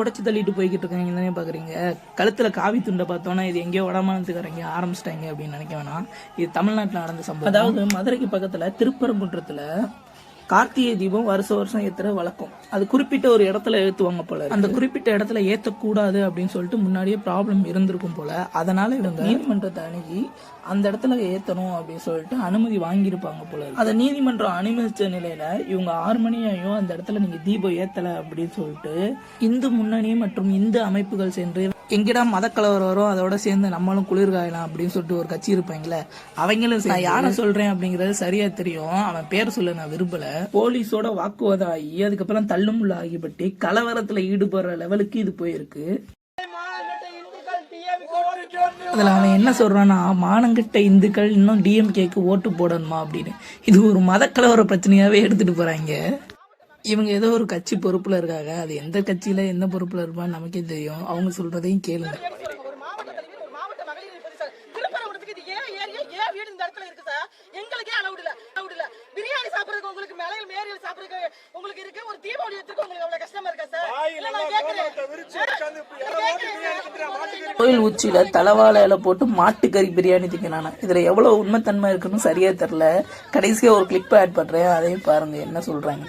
உடைச்சு தள்ளிட்டு போய்கிட்டு இருக்காங்க தானே பாக்குறீங்க. கழுத்துல காவி துண்டை பார்த்தோன்னா இது எங்கேயோ வடமாநிலத்துக்காரங்க ஆரம்பிச்சிட்டாங்க அப்படின்னு நினைக்க வேணாம். இது தமிழ்நாட்டில் நடந்த சம்பவம். அதாவது மதுரைக்கு பக்கத்துல திருப்பரங்குன்றத்துல கார்த்திகை தீபம் வருஷம் ஏத்துற வழக்கம். அது குறிப்பிட்ட ஒரு இடத்துல ஏத்துவாங்க போல. அந்த குறிப்பிட்ட இடத்துல ஏத்தக்கூடாது அப்படின்னு சொல்லிட்டு முன்னாடியே ப்ராப்ளம் இருந்திருக்கும் போல. அதனால இவங்க நீதிமன்றத்தை அணுகி அந்த இடத்துல ஏத்தணும் அப்படின்னு சொல்லிட்டு அனுமதி வாங்கியிருப்பாங்க போல. அதை நீதிமன்றம் அனுமதிச்ச நிலையில இவங்க 6 மணியாயும் அந்த இடத்துல நீங்க தீபம் ஏத்தல அப்படின்னு சொல்லிட்டு இந்து முன்னணி மற்றும் இந்து அமைப்புகள் சென்று எங்கடா மதக்கலவரம் வரும் அதோட சேர்ந்து நம்மளும் குளிர்காயலாம் அப்படின்னு சொல்லிட்டு ஒரு கட்சி இருப்பாங்களே, அவங்களும் நான் யாரை சொல்றேன் அப்படிங்கறது சரியா தெரியும். அவன் பேர் சொல்ல நான் விரும்பல. போலீஸோட வாக்குவாதம் ஆகி அதுக்கப்புறம் தள்ளுமுள்ள ஆகிப்பட்டு கலவரத்துல ஈடுபடுற லெவலுக்கு இது போயிருக்கு. அதுல அவன் என்ன சொல்றான்னா, மானங்கிட்ட இந்துக்கள் இன்னும் டிஎம்கேக்கு ஓட்டு போடணுமா அப்படின்னு. இது ஒரு மதக்கலவர பிரச்சனையாவே எடுத்துட்டு போறாங்க. இவங்க ஏதோ ஒரு கட்சி பொறுப்புல இருக்காங்க. அது எந்த கட்சியில எந்த பொறுப்புல இருப்பான்னு நமக்கே தெரியும். அவங்க சொல்றதையும் கேளுங்க. பிரியாணி சாப்பிடுறதுக்கு உங்களுக்கு மேலையில் மேரியில் சாப்பிடுறதுக்கு உங்களுக்கு இருக்கு, ஒரு தீபாவளி எடுத்துக்கு உங்களுக்கு அவ்வளவு கஷ்டமா இருக்கா சார்? கோயில் உச்சியில தலவாழை இலை போட்டு மாட்டுக்கறி பிரியாணி திங்கினானா, இதுல எவ்வளவு உண்மைத்தன்மை இருக்குன்னு சரியா தெரியல. கடைசியா ஒரு கிளிப் ஆட் பண்றேன், அதையும் பாருங்க என்ன சொல்றாங்க.